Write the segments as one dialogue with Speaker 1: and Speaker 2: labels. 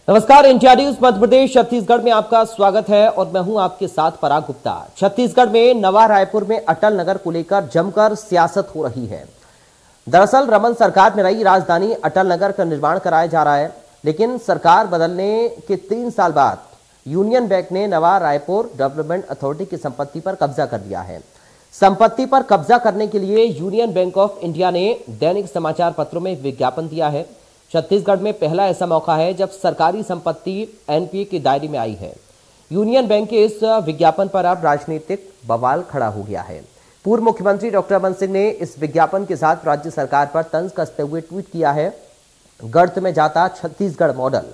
Speaker 1: नमस्कार, India news Madhya Pradesh Chhattisgarh में आपका स्वागत है और मैं हूं आपके साथ पराग गुप्ता। छत्तीसगढ़ में नवा रायपुर में अटल नगर को लेकर जमकर सियासत हो रही है। दरअसल रमन सरकार में रही राजधानी अटल नगर का निर्माण कराया जा रहा है, लेकिन सरकार बदलने के 3 साल बाद यूनियन बैंक ने नवा रायपुर डेवलपमेंट अथॉरिटी की संपत्ति पर कब्जा कर लिया है। संपत्ति पर कब्जा करने के लिए यूनियन बैंक ऑफ इंडिया ने दैनिक समाचार पत्रों में विज्ञापन दिया है। छत्तीसगढ़ में पहला ऐसा मौका है जब सरकारी संपत्ति एनपीए के दायरे में आई है। यूनियन बैंक के इस विज्ञापन पर अब राजनीतिक बवाल खड़ा हो गया है। पूर्व मुख्यमंत्री डॉक्टर रमन सिंह ने इस विज्ञापन के साथ राज्य सरकार पर तंज कसते हुए ट्वीट किया है, गर्त में जाता छत्तीसगढ़ मॉडल।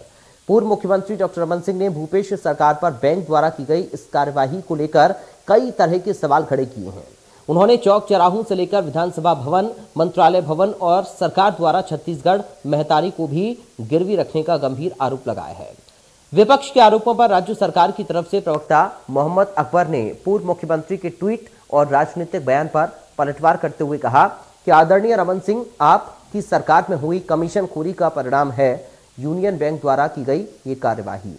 Speaker 1: पूर्व मुख्यमंत्री डॉक्टर रमन सिंह ने भूपेश सरकार पर बैंक द्वारा की गई इस कार्यवाही को लेकर कई तरह के सवाल खड़े किए हैं। उन्होंने चौक चौराहों से लेकर विधानसभा भवन, मंत्रालय भवन और सरकार द्वारा छत्तीसगढ़ महतारी को भी गिरवी रखने का गंभीर आरोप लगाया है। विपक्ष के आरोपों पर राज्य सरकार की तरफ से प्रवक्ता मोहम्मद अकबर ने पूर्व मुख्यमंत्री के ट्वीट और राजनीतिक बयान पर पलटवार करते हुए कहा कि आदरणीय रमन सिंह, आपकी सरकार में हुई कमीशनखोरी का परिणाम है यूनियन बैंक द्वारा की गई ये कार्यवाही।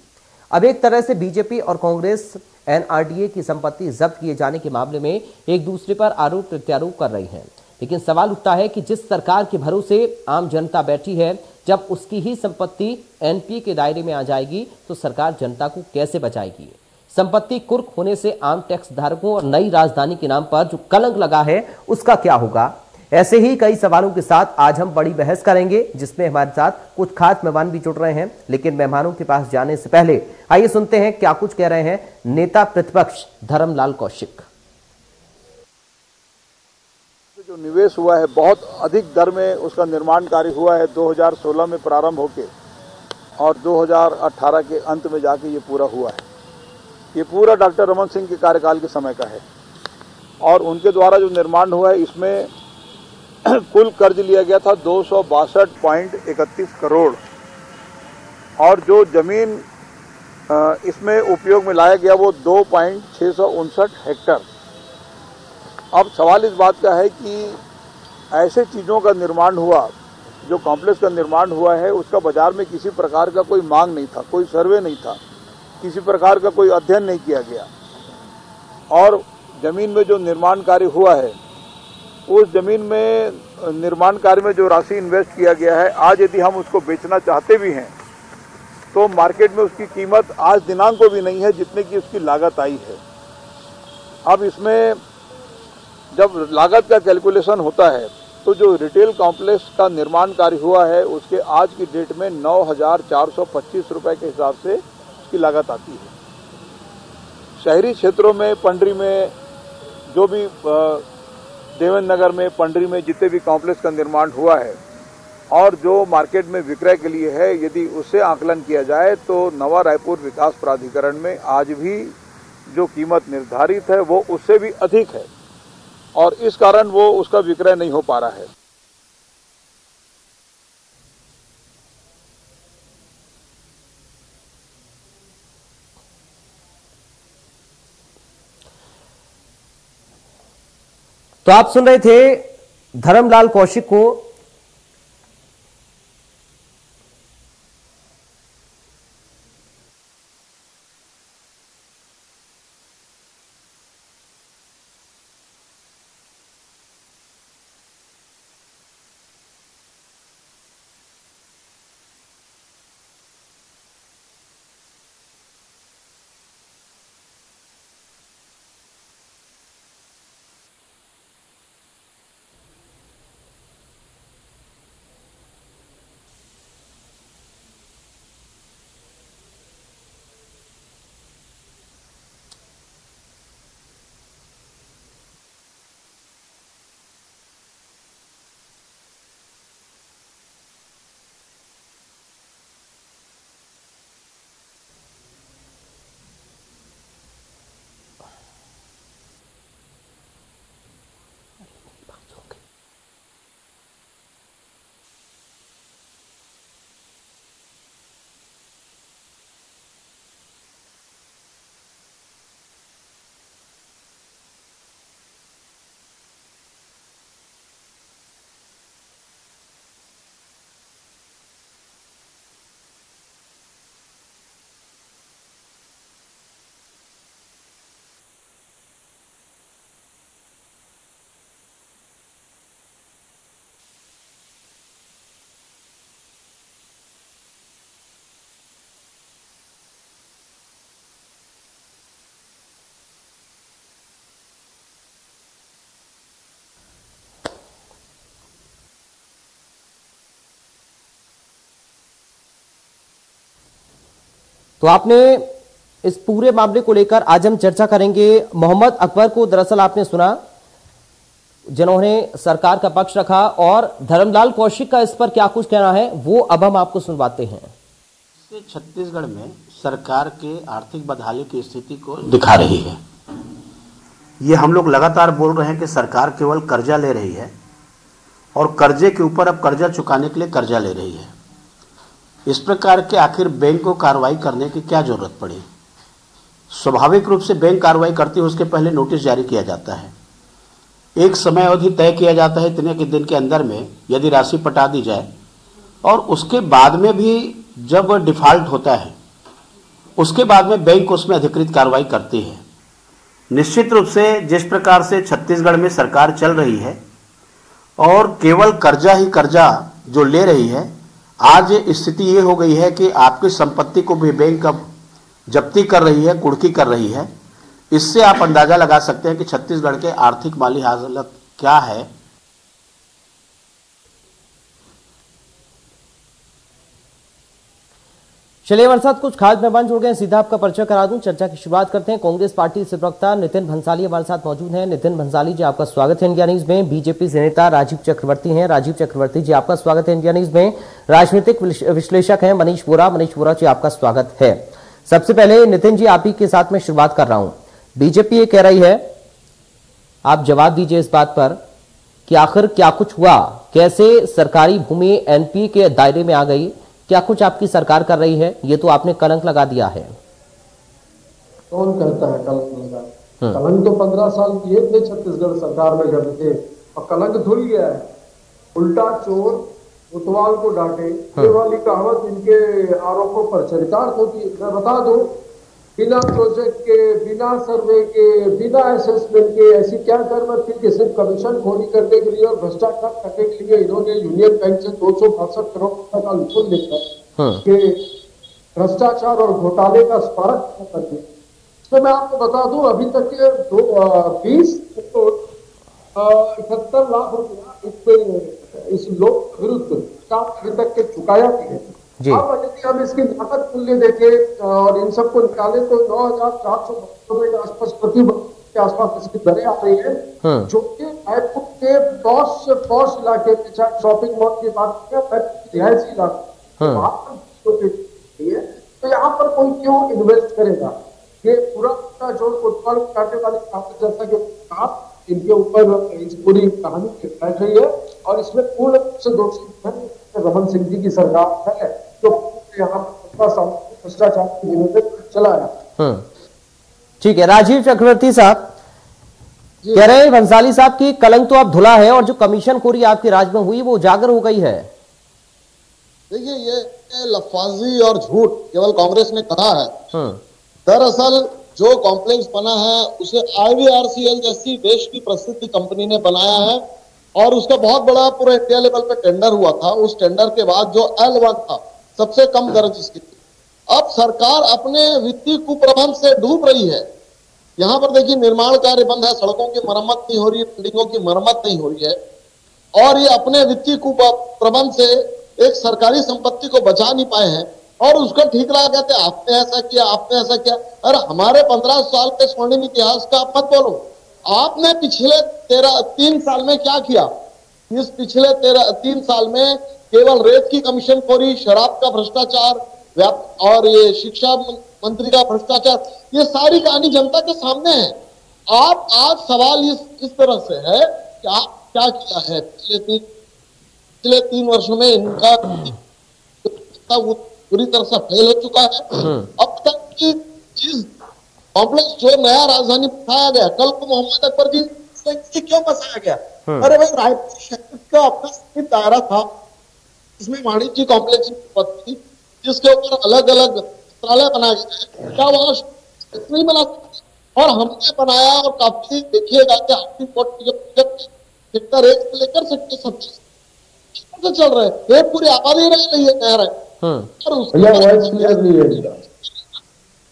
Speaker 1: अब एक तरह से बीजेपी और कांग्रेस एनआरडीए की संपत्ति जब्त किए जाने के मामले में एक दूसरे पर आरोप प्रत्यारोप कर रही हैं। लेकिन सवाल उठता है कि जिस सरकार के भरोसे आम जनता बैठी है, जब उसकी ही संपत्ति एनपीए के दायरे में आ जाएगी तो सरकार जनता को कैसे बचाएगी? संपत्ति कुर्क होने से आम टैक्स धारकों और नई राजधानी के नाम पर जो कलंक लगा है उसका क्या होगा? ऐसे ही कई सवालों के साथ आज हम बड़ी बहस करेंगे, जिसमें हमारे साथ कुछ खास मेहमान भी जुड़ रहे हैं। लेकिन मेहमानों के पास जाने से पहले आइए सुनते हैं क्या कुछ कह रहे हैं नेता प्रतिपक्ष धर्मलाल कौशिक।
Speaker 2: जो निवेश हुआ है बहुत अधिक दर में उसका निर्माण कार्य हुआ है। 2016 में प्रारंभ होके और 2018 के अंत में जाके ये पूरा हुआ है। ये पूरा डॉक्टर रमन सिंह के कार्यकाल के समय का है और उनके द्वारा जो निर्माण हुआ है इसमें कुल कर्ज लिया गया था 262.31 करोड़ और जो जमीन इसमें उपयोग में लाया गया वो 2.659 हेक्टर। अब सवाल इस बात का है कि ऐसे चीज़ों का निर्माण हुआ, जो कॉम्प्लेक्स का निर्माण हुआ है, उसका बाजार में किसी प्रकार का कोई मांग नहीं था, कोई सर्वे नहीं था, किसी प्रकार का कोई अध्ययन नहीं किया गया और जमीन में जो निर्माण कार्य हुआ है उस जमीन में निर्माण कार्य में जो राशि इन्वेस्ट किया गया है, आज यदि हम उसको बेचना चाहते भी हैं तो मार्केट में उसकी कीमत आज दिनांक को भी नहीं है जितने की उसकी लागत आई है। अब इसमें जब लागत का कैलकुलेशन होता है तो जो रिटेल कॉम्प्लेक्स का निर्माण कार्य हुआ है उसके आज की डेट में 9,425 रुपये के हिसाब से उसकी लागत आती है। शहरी क्षेत्रों में पंडरी में जो भी देवेंद्र नगर में, पंडरी में जितने भी कॉम्प्लेक्स का निर्माण हुआ है और जो मार्केट में विक्रय के लिए है, यदि उससे आकलन किया जाए तो नवा रायपुर विकास प्राधिकरण में आज भी जो कीमत निर्धारित है वो उससे भी अधिक है और इस कारण वो उसका विक्रय नहीं हो पा रहा है।
Speaker 1: तो आप सुन रहे थे धर्मलाल कौशिक को। तो आपने इस पूरे मामले को लेकर आज हम चर्चा करेंगे। मोहम्मद अकबर को दरअसल आपने सुना, जिन्होंने सरकार का पक्ष रखा, और धर्मलाल कौशिक का इस पर क्या कुछ कहना है वो अब हम आपको सुनवाते हैं।
Speaker 3: छत्तीसगढ़ में सरकार के आर्थिक बदहाली की स्थिति को दिखा रही है। ये हम लोग लगातार बोल रहे हैं कि सरकार केवल कर्जा ले रही है और कर्जे के ऊपर अब कर्जा चुकाने के लिए कर्जा ले रही है। इस प्रकार के आखिर बैंक को कार्रवाई करने की क्या जरूरत पड़ी? स्वाभाविक रूप से बैंक कार्रवाई करती है, उसके पहले नोटिस जारी किया जाता है, एक समय अवधि तय किया जाता है, इतने के दिन के अंदर में यदि राशि पटा दी जाए, और उसके बाद में भी जब डिफॉल्ट होता है उसके बाद में बैंक उसमें अधिकृत कार्रवाई करती है। निश्चित रूप से जिस प्रकार से छत्तीसगढ़ में सरकार चल रही है और केवल कर्जा ही कर्जा जो ले रही है, आज स्थिति ये हो गई है कि आपकी संपत्ति को भी बैंक अब जब्ती कर रही है, कुर्की कर रही है। इससे आप अंदाजा लगा सकते हैं कि छत्तीसगढ़ के आर्थिक माली हालत क्या है।
Speaker 1: चलिए हमारे साथ कुछ खास मेहमान जुड़ गए, सीधा आपका परिचय करा दूं, चर्चा की शुरुआत करते हैं। कांग्रेस पार्टी से प्रवक्ता नितिन भंसाली हमारे साथ मौजूद हैं। नितिन भंसाली जी, आपका स्वागत है इंडिया न्यूज में। बीजेपी से नेता राजीव चक्रवर्ती हैं। राजीव चक्रवर्ती जी, आपका स्वागत है इंडिया न्यूज में। राजनीतिक विश्लेषक हैं मनीष बोरा जी, आपका स्वागत है। सबसे पहले नितिन जी, आप ही के साथ में शुरुआत कर रहा हूं। बीजेपी ये कह रही है, आप जवाब दीजिए इस बात पर कि आखिर क्या कुछ हुआ, कैसे सरकारी भूमि एनपीए के दायरे में आ गई, क्या कुछ आपकी सरकार कर रही है? ये तो आपने कलंक लगा दिया है।
Speaker 4: कौन कहता है कलंक लगा? कलंक तो 15 साल किए थे छत्तीसगढ़ सरकार में जब थे, और कलंक धुल गया है। उल्टा चोर कोतवाल को डांटे, ये वाली कहावत इनके आरोपों पर चरितार्थ होती है। मैं बता दूं, बिना प्रोजेक्ट के, बिना सर्वे के, बिना असेसमेंट के ऐसी क्या कर थी कि सिर्फ कमीशन खोरी करने के लिए और भ्रष्टाचार करने के लिए इन्होंने यूनियन बैंक से 262 करोड़ रुपए का लोन लेकर के भ्रष्टाचार और घोटाले का स्मारक कर दिया। तो मैं आपको बता दूं, अभी तक के 78 लाख रुपया इस लोक विरुद्ध अभी तक के चुकाया है। अब यदि हम इसकी लागत मूल्य देखें और इन सबको निकाले तो 9,400 रुपए के आसपास प्रति वर्ष के आसपास इसकी दरें आ रही है, जो कि रायपुर के पॉश इलाके में, चाहे शॉपिंग मॉल की बात करें, रिहायशी इलाका वहां पर है, तो यहाँ पर कोई क्यों इन्वेस्ट करेगा? ये पूरा जो फुटबॉल काटने वाली काफी, जैसा कि आप इनके ऊपर इस पूरी कहानी बैठ रही है, और इसमें पूर्ण रूप से दोषी रमन सिंह जी की सरकार है, जो यहाँ पर भ्रष्टाचार की जिम्मेदारी चलाया।
Speaker 1: ठीक है, राजीव चक्रवर्ती साहब कह रहे हैं भंसाली साहब की कलंक तो अब धुला है और जो कमीशन खोरी आपके राज में हुई वो उजागर हो गई है।
Speaker 4: देखिए, ये लफाजी और झूठ केवल कांग्रेस ने कहा है। दरअसल जो कॉम्प्लेक्स बना है उसे IVRCL जैसी देश की प्रसिद्ध कंपनी ने बनाया है, और उसका बहुत बड़ा पूरे इंडिया लेवल पे टेंडर हुआ था। उस टेंडर के बाद जो L1 था, सबसे कम दर्ज इसकी, अब सरकार अपने वित्तीय कुप्रबंध से डूब रही है। यहाँ पर देखिए, निर्माण कार्य बंद है, सड़कों की मरम्मत नहीं हो रही है, बिल्डिंगों की मरम्मत नहीं हो रही है, और ये अपने वित्तीय कुप्रबंध से एक सरकारी संपत्ति को बचा नहीं पाए हैं, और उसका ठीक लगा कहते हैं आपने ऐसा किया, आपने ऐसा किया। अरे हमारे 15 साल के स्वर्णिम इतिहास का आप मत बोलो। आपने पिछले 3 साल में क्या किया? इस पिछले 3 साल में केवल रेत की कमीशन खोरी, शराब का भ्रष्टाचार और ये शिक्षा मंत्री का भ्रष्टाचार, ये सारी कहानी जनता के सामने है। आप आज सवाल इस तरह से है कि आप क्या किया है पिछले 3 वर्षों में? इनका पूरी तरह से फेल हो चुका है। अब तक की चीज कॉम्प्लेक्स जो नया राजधानी बताया गया, कल को मोहम्मद अकबर जी क्यों बसाया गया? अरे भाई, रायपुर शहर का अपना दायरा था, इसमें वाणिज्य कॉम्प्लेक्स थी, जिसके ऊपर अलग अलग मंत्रालय बनाए गए, क्या वहां नहीं बना सकते? और हमने बनाया, और काफी देखिएगा कि हाउसिंग बोर्ड जब सेक्टर 1 से लेकर सेक्टर 27 चल रहे हैं, ये पूरी आबादी रह रही है, कह रहे हैं।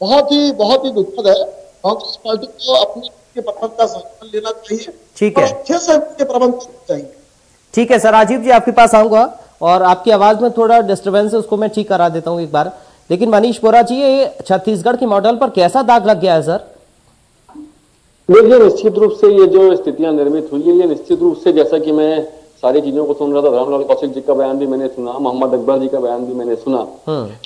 Speaker 4: बहुत ही दुखद है। कांग्रेस पार्टी को अपने प्रबंध का सम्मान लेना चाहिए,
Speaker 1: ठीक है,
Speaker 4: अच्छे से प्रबंध करना चाहिए।
Speaker 1: ठीक है सर, राजीव जी आपके पास आऊंगा, और आपकी आवाज में थोड़ा डिस्टर्बेंस है, उसको मैं ठीक करा देता हूं एक बार। लेकिन मनीष बोरा जी, ये छत्तीसगढ़ के मॉडल पर कैसा दाग लग गया है सर?
Speaker 5: देखिए, निश्चित रूप से ये जो स्थितियां निर्मित हुई है, ये निश्चित रूप से, जैसा कि मैं सारी चीजों को सुन रहा था, रामलाल कौशिक जी का बयान भी मैंने सुना, मोहम्मद अकबर जी का बयान भी मैंने सुना।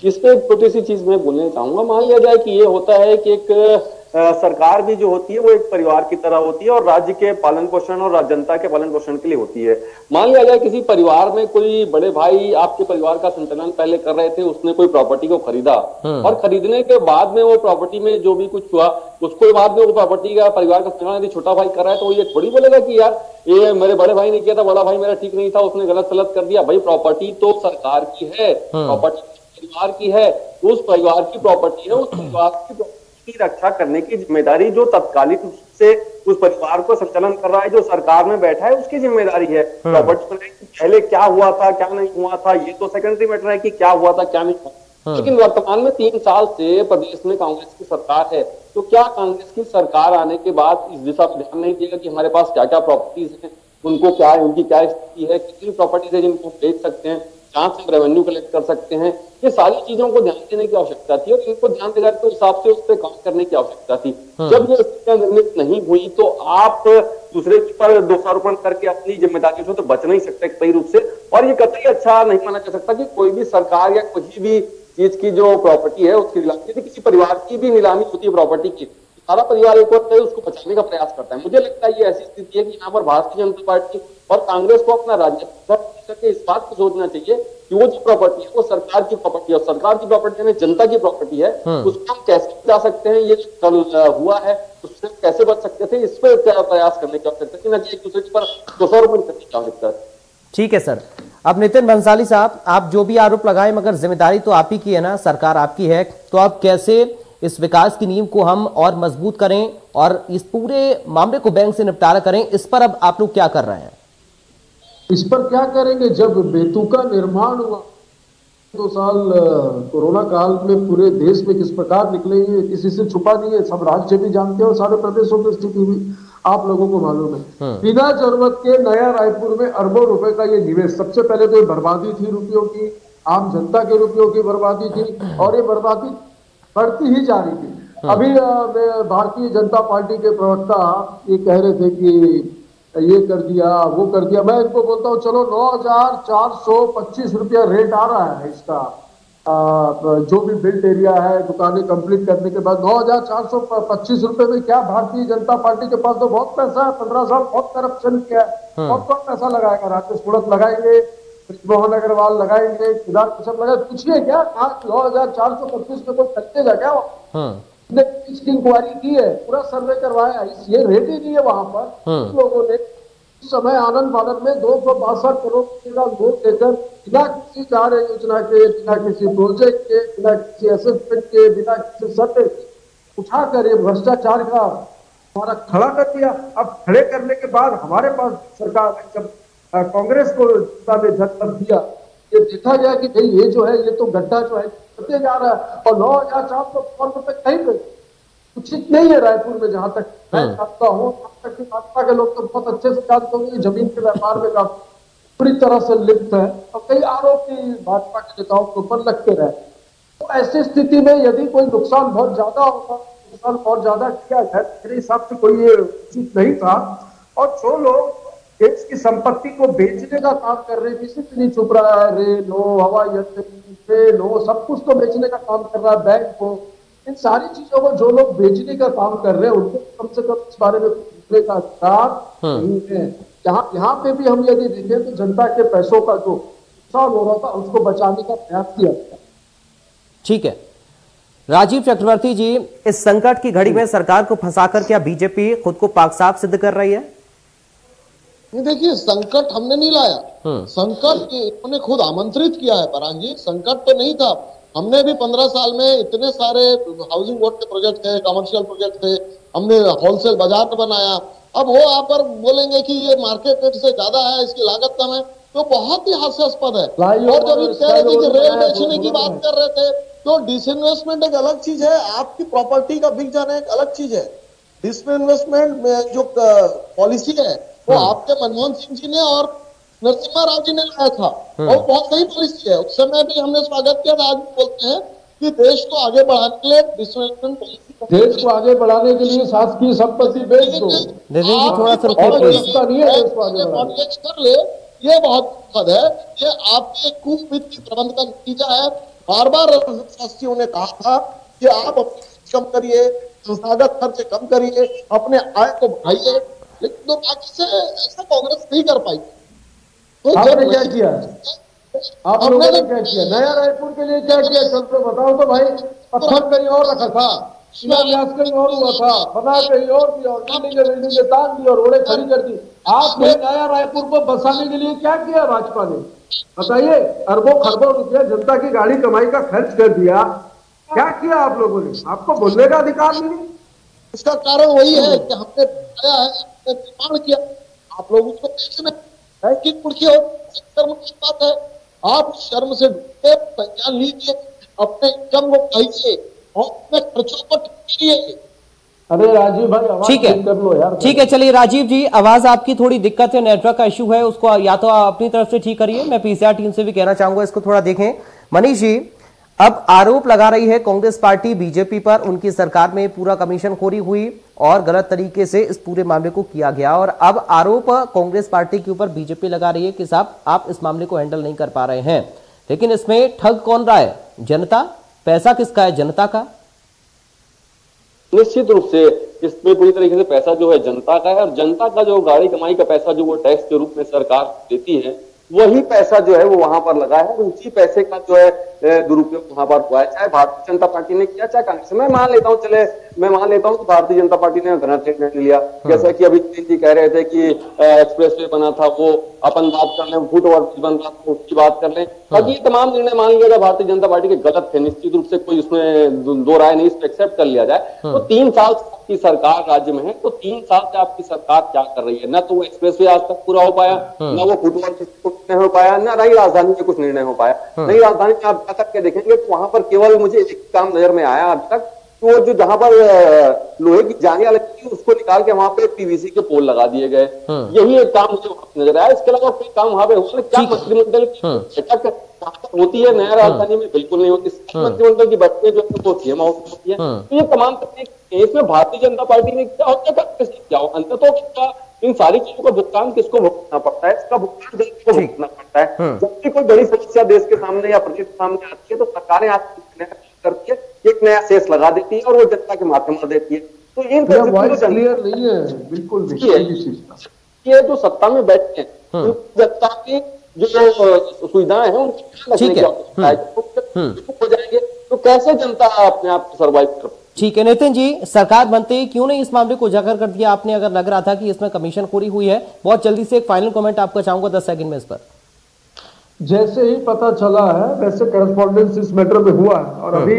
Speaker 5: इस पे एक छोटी सी चीज मैं बोलना चाहूंगा। मान लिया जाए कि ये होता है कि एक सरकार भी जो होती है वो एक परिवार की तरह होती है और राज्य के पालन पोषण और जनता के पालन पोषण के लिए होती है। मान लिया जाए किसी परिवार में कोई बड़े भाई आपके परिवार का संचालन पहले कर रहे थे, उसने कोई प्रॉपर्टी को खरीदा और खरीदने के बाद में वो प्रॉपर्टी में जो भी कुछ हुआ, उसको बाद में वो प्रॉपर्टी का परिवार का संचालन यदि छोटा भाई कर रहा है तो ये थोड़ी बोलेगा कि यार ये मेरे बड़े भाई ने किया था, बड़ा भाई मेरा ठीक नहीं था, उसने गलत सलत कर दिया। भाई प्रॉपर्टी तो सरकार की है, प्रॉपर्टी परिवार की है, उस परिवार की प्रॉपर्टी है, उस परिवार की की रक्षा करने की जिम्मेदारी जो तत्कालीन रूप से उस परिवार को संचालन कर रहा है, जो सरकार में बैठा है, उसकी जिम्मेदारी है। प्रॉपर्टी पहले क्या हुआ था क्या नहीं हुआ था ये तो सेकेंडरी मैटर है कि क्या हुआ था क्या नहीं हुआ। लेकिन वर्तमान में 3 साल से प्रदेश में कांग्रेस की सरकार है, तो क्या कांग्रेस की सरकार आने के बाद इस दिशा पर ध्यान नहीं दिएगा कि हमारे पास क्या क्या प्रॉपर्टीज हैं, उनको क्या है, उनकी क्या स्थिति है, कितनी प्रॉपर्टीज है जिनको बेच सकते हैं, जहां से हम रेवेन्यू कलेक्ट कर सकते हैं, ये सारी चीजों को ध्यान देने की आवश्यकता थी और इनको ध्यान देकर के हिसाब से उस पर काम करने की आवश्यकता थी। जब ये स्थितियां निर्मित नहीं हुई तो आप दूसरे पर दोषारोपण करके अपनी जिम्मेदारियों से तो बच नहीं सकते सही रूप से। और ये कतई अच्छा नहीं माना जा सकता कि कोई भी सरकार या कोई भी चीज की जो प्रॉपर्टी है उसकी नीलामी, यदि किसी परिवार की भी नीलामी होती है प्रॉपर्टी की, सारा परिवार एक बार उसको बचाने का प्रयास करता है। मुझे लगता है ये ऐसी स्थिति है कि यहाँ पर भारतीय जनता पार्टी और कांग्रेस को अपना राजनीतिक इस बात को सोचना चाहिए कि वो जो प्रॉपर्टी है वो सरकार की प्रॉपर्टी है और सरकार की प्रॉपर्टी में जनता की प्रॉपर्टी है, उसको हम कैसे बचा सकते हैं, ये कल हुआ है उससे कैसे बच सकते थे, इस पर प्रयास करने की आवश्यकता है, न कि एक दूसरे पर दोषारोपण करने की आवश्यकता है।
Speaker 1: ठीक है सर। अब नितिन भंसाली साहब, आप जो भी आरोप लगाए मगर जिम्मेदारी तो आप ही की है ना, सरकार आपकी है, तो आप कैसे इस विकास की नींव को हम और मजबूत करें और इस पूरे मामले को बैंक से निपटारा करें, इस पर अब आप लोग क्या कर रहे हैं?
Speaker 6: इस पर क्या करेंगे? जब बेतुका निर्माण हुआ 2 साल कोरोना काल में पूरे देश में किस प्रकार निकले, ये किसी से छुपा नहीं है, सब राज्य भी जानते हैं और सारे प्रदेशों की स्थिति भी आप लोगों को मालूम है। बिना जरूरत के नया रायपुर में अरबों रुपए का ये निवेश, सबसे पहले तो ये बर्बादी थी रुपयों की, आम जनता के रुपयों की बर्बादी थी और ये बर्बादी बढ़ती ही जा रही थी। अभी भारतीय जनता पार्टी के प्रवक्ता ये कह रहे थे कि ये कर दिया वो कर दिया। मैं इनको बोलता हूँ चलो 9,425 रुपया रेट आ रहा है इसका, जो भी बिल्ट एरिया है दुकानें कंप्लीट करने के बाद 9,425 रुपए में क्या भारतीय जनता पार्टी के पास तो बहुत पैसा है, 15 साल बहुत करप्शन किया है, बहुत कौन पैसा लगाएगा? राजेश सूरत लगाएंगे, मोहन अग्रवाल लगाएंगे, केदार कश्यप लगाएंगे, पूछिए क्या 9,425 में कोई खरीदेगा क्या? इसकी इंक्वायरी की है, पूरा सर्वे करवाया, ये रेट ही नहीं है वहां पर। लोगों ने उस समय आनंद बानंद में 262 करोड़ का लोन लेकर बिना किसी कार्य योजना के, बिना किसी प्रोजेक्ट के, बिना किसी असेसमेंट के, बिना किसी सर्वे उठाकर ये भ्रष्टाचार का हमारा खड़ा कर दिया। अब खड़े करने के बाद हमारे पास सरकार ने जब कांग्रेस को झटका दिया, ये देखा गया कि भाई ये जो है ये तो गड्ढा जो है बढ़ते जा रहा है और 9,400 रुपए कहीं पे उचित नहीं है रायपुर में। जहां तक मैं जानता हूँ, तक की भाजपा के लोग तो बहुत अच्छे से जानते होंगे, जमीन के व्यापार में पूरी तरह से लिप्त है और कई आरोप भी भाजपा के नेताओं के ऊपर लगते रहे। तो ऐसी स्थिति में यदि कोई नुकसान बहुत ज्यादा होगा, नुकसान बहुत ज्यादा किया जाए, मेरे हिसाब से कोई ये उचित नहीं था। और जो लोग देश की संपत्ति को बेचने का काम कर रहे हैं, किसी से नहीं छुप रहा है, रेल हो, हवाई अड्डे, ट्रेन हो, सब कुछ तो बेचने का काम कर रहा है, बैंक हो, इन सारी चीजों को जो लोग बेचने का काम कर रहे हैं उनको कम से कम इस बारे में पूछने का अधिकार नहीं है। यहाँ पे भी हम यदि देखें तो जनता के पैसों का जो नुकसान हो रहा था उसको बचाने का प्रयास किया गया।
Speaker 1: ठीक है राजीव चक्रवर्ती जी, इस संकट की घड़ी में सरकार को फंसाकर क्या बीजेपी खुद को पाक साफ सिद्ध कर रही है?
Speaker 4: देखिए, संकट हमने नहीं लाया, संकट इन्होंने खुद आमंत्रित किया है। पराग जी, संकट तो नहीं था। हमने भी 15 साल में इतने सारे हाउसिंग बोर्ड के प्रोजेक्ट थे, कमर्शियल प्रोजेक्ट थे, हमने होलसेल बाजार बनाया। अब वो आप पर बोलेंगे कि ये मार्केट रेट से ज्यादा है, इसकी लागत कम है, तो बहुत ही हास्यास्पद है। और जब ये कह रहे थे कि रेल बेचने की बात कर रहे थे, तो डिसइन्वेस्टमेंट एक अलग चीज है, आपकी प्रॉपर्टी का बिक जाना एक अलग चीज है। डिसइन्वेस्टमेंट में जो पॉलिसी है वो आपके मनमोहन सिंह जी ने और नरसिम्हा राव जी ने लाया था और बहुत सही पॉलिसी है। उस समय भी हमने स्वागत किया था, आज भी बोलते हैं कि देश को आगे बढ़ाने के लिए डिसइन्वेस्टमेंट पॉलिसी,
Speaker 6: देश को आगे बढ़ाने के लिए शासकीय संपत्ति बेच दो।
Speaker 1: नितिन जी थोड़ा सा रुकिए
Speaker 4: प्लीज। कर ले, ये बहुत दुखद है। ये आपके कुवित्तीय प्रबंध का नतीजा है। बार बार शास्त्रियों ने कहा था कि आप अपनी कम करिए, संस्थागत खर्च कम करिए, अपने आय को बढ़ाइए, लेकिन तो बाकी से ऐसा कांग्रेस नहीं कर पाई। तो
Speaker 6: आपने क्या किया? आप लोगों ने क्या किया? नया रायपुर के लिए क्या किया? चल तो बताओ तो भाई। पत्थर कहीं और रखा था, शिलान्यास कहीं और हुआ था, बना कहीं और की, और बिल्डिंगें तान दी और रोडें खड़ी कर दी। आपने नया रायपुर को बसाने के लिए क्या किया भाजपा ने? बताइए। अरबों खरबों रुपया जनता की गाड़ी कमाई का खर्च कर दिया। क्या किया आप लोगों ने? आपको बोलने का अधिकार नहीं।
Speaker 4: इसका कारण वही है कि हमने बताया है, हमने निर्माण किया, आप लोग उसको है कि कुर्सी और शर्म की बात है। आप शर्म से पहचान लीजिए, अपने इनकम को बढ़ाइए और अपने खर्चों को कीजिए।
Speaker 6: अरे राजीव भाई,
Speaker 1: ठीक है, कर लो यार। ठीक है, चलिए राजीव जी, आवाज आपकी थोड़ी दिक्कत है, नेटवर्क का इश्यू है, उसको या तो आप अपनी तरफ से ठीक करिए। मैं पीसीआर टीम से भी कहना चाहूंगा इसको थोड़ा देखें। मनीष जी, अब आरोप लगा रही है कांग्रेस पार्टी बीजेपी पर, उनकी सरकार में पूरा कमीशनखोरी हुई और गलत तरीके से इस पूरे मामले को किया गया, और अब आरोप कांग्रेस पार्टी के ऊपर बीजेपी लगा रही है कि साहब आप इस मामले को हैंडल नहीं कर पा रहे हैं। लेकिन इसमें ठग कौन रहा है? जनता? पैसा किसका है? जनता का।
Speaker 5: निश्चित रूप से इसमें पूरी तरीके से पैसा जो है जनता का है, और जनता का जो गाड़ी कमाई का पैसा जो वो टैक्स के रूप में सरकार देती है, वही पैसा जो है वो वहां पर लगा है। उसी पैसे का जो है दुरुपयोग वहां पर हुआ है, चाहे भारतीय जनता पार्टी ने किया चाहे कांग्रेस। मैं मान लेता हूं कि भारतीय जनता पार्टी ने गलत निर्णय लिया। जैसा कि अभी जी कह रहे थे कि एक्सप्रेसवे बना था, वो अपन बात कर लें, फुट ओवर बन रहा था उसकी बात कर लें, बाकी तमाम निर्णय मान लिया जाए भारतीय जनता पार्टी के गलत थे, निश्चित रूप से कोई उसमें दो राय नहीं, इसको एक्सेप्ट कर लिया जाए। तो 3 साल की सरकार राज्य में है, तो 3 साल से आपकी सरकार क्या कर रही है? न तो वो एक्सप्रेसवे आज तक पूरा हो पाया, न वो फुटबॉल हो पाया, न नई राजधानी में कुछ निर्णय हो पाया। नई राजधानी में आप जाकर के देखेंगे तो वहां पर केवल मुझे एक काम नजर में आया अब तक, वो जो जहां पर लोहे की जालियां लगी थी उसको निकाल के वहां पे पीवीसी के पोल लगा दिए गए। यही एक काम मुझे नजर आया। इसके अलावा कोई काम वहां पे क्या मंत्रिमंडल की बैठक होती है नया राजधानी में? बिल्कुल नहीं होती। मंत्रिमंडल की बैठकें जो है सीएम हाउस में होती है। तो ये तमाम इसमें भारतीय जनता पार्टी ने क्या और क्या अंततः इन सारी चीजों का भुगतान किसको भुगतना पड़ता है? इसका भुगतान देश को भुगतना पड़ता है। जब भी कोई बड़ी समस्या देश के सामने या प्रदेश के सामने आती है तो सरकारें आज करके एक नया सेस लगा देती है और वो जनता के माध्यम पर देती है। तो इन
Speaker 6: क्लियर नहीं है बिल्कुल भी।
Speaker 5: ये जो सत्ता में बैठते हैं जनता की जो सुविधाएं हैं उनकी हो जाएंगे तो कैसे जनता अपने आप को सर्वाइव कर?
Speaker 1: ठीक है नितिन जी, सरकार बनते ही क्यों नहीं इस मामले को उजागर कर दिया आपने? अगर लग रहा था कि इसमें कमीशनखोरी हुई है, बहुत जल्दी से एक फाइनल कमेंट आपका चाहूंगा 10 सेकंड में इस पर।
Speaker 6: जैसे ही पता चला है वैसे करस्पॉन्डेंस इस मैटर में हुआ है, और अभी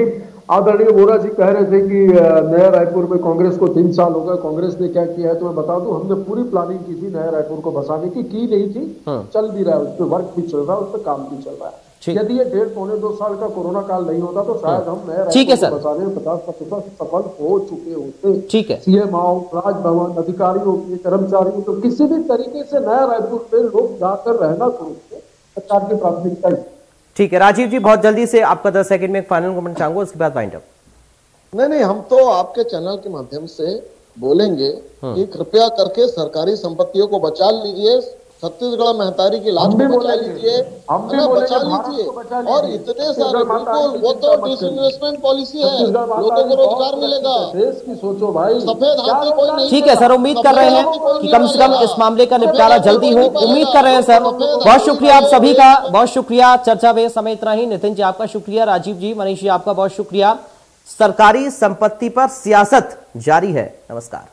Speaker 6: आदरणीय वोरा जी कह रहे थे कि नया रायपुर में कांग्रेस को 3 साल हो गए, कांग्रेस ने क्या किया है? तो मैं बता दूं, हमने पूरी प्लानिंग की थी नया रायपुर को बसाने की नहीं थी, चल भी रहा है, उस पर वर्क भी चल रहा है, उस पर काम भी चल रहा है। यदि ये 1.5-2 साल का कोरोना काल नहीं होता तो शायद हम नया रायपुर को बसाने में 50% सफल हो चुके होते।
Speaker 1: ठीक है,
Speaker 6: सीएम हाउस, राजभवन, अधिकारियों के, कर्मचारियों, तो किसी भी तरीके से नया रायपुर में लोग जाकर रहना शुरू किए, सरकार की प्राथमिकता ही।
Speaker 1: ठीक है राजीव जी, बहुत जल्दी से आपका 10 सेकंड में एक फाइनल कमेंट चाहूंगा, उसके बाद वाइंड अप।
Speaker 4: नहीं, हम तो आपके चैनल के माध्यम से बोलेंगे कि कृपया करके सरकारी संपत्तियों को बचा लीजिए, छत्तीसगढ़ महतारी की लाश को बचा लीजिए, बचा लीजिए, और इतने सारे बिल्कुल वो तो डिसइन्वेस्टमेंट पॉलिसी है, लोगों को रोजगार मिलेगा।
Speaker 6: देश की सोचो भाई,
Speaker 4: सफेद हाथी कोई नहीं।
Speaker 1: ठीक है सर, उम्मीद कर रहे हैं कि कम से कम इस मामले का निपटारा जल्दी हो, उम्मीद कर रहे हैं सर। बहुत शुक्रिया आप सभी का, बहुत शुक्रिया। चर्चा में समय इतना ही। नितिन जी आपका शुक्रिया, राजीव जी, मनीष जी आपका बहुत शुक्रिया। सरकारी संपत्ति पर सियासत जारी है। नमस्कार।